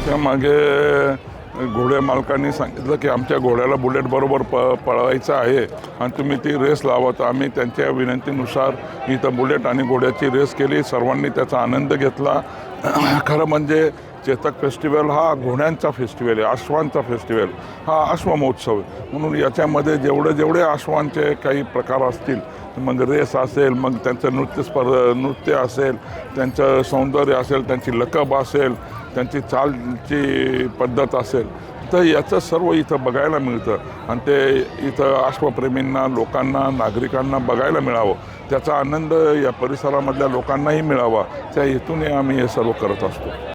त्यामागे घोड्या मालकांनी सांगितलं की आमच्या घोड्याला बुलेट बरोबर पळवायचं आहे आणि तुम्ही ती रेस लावा. तर आम्ही त्यांच्या विनंतीनुसार इथं बुलेट आणि घोड्याची रेस केली. सर्वांनी त्याचा आनंद घेतला. खरं म्हणजे चेतक फेस्टिवल हा घोड्यांचा फेस्टिवल आहे, अश्वांचा फेस्टिवल हा अश्वमहोत्सव आहे. म्हणून याच्यामध्ये जेवढे अश्वांचे काही प्रकार असतील, मग रेस असेल, मग त्यांचं नृत्य असेल, त्यांचं सौंदर्य असेल, त्यांची लकब असेल, त्यांची चालची पद्धत असेल, तर याचं सर्व इथं बघायला मिळतं आणि ते इथं अश्वप्रेमींना, लोकांना, नागरिकांना बघायला मिळावं. त्याचा आनंद या परिसरामधल्या लोकांनाही मिळावा, त्या हेतूने आम्ही हे सर्व करत असतो.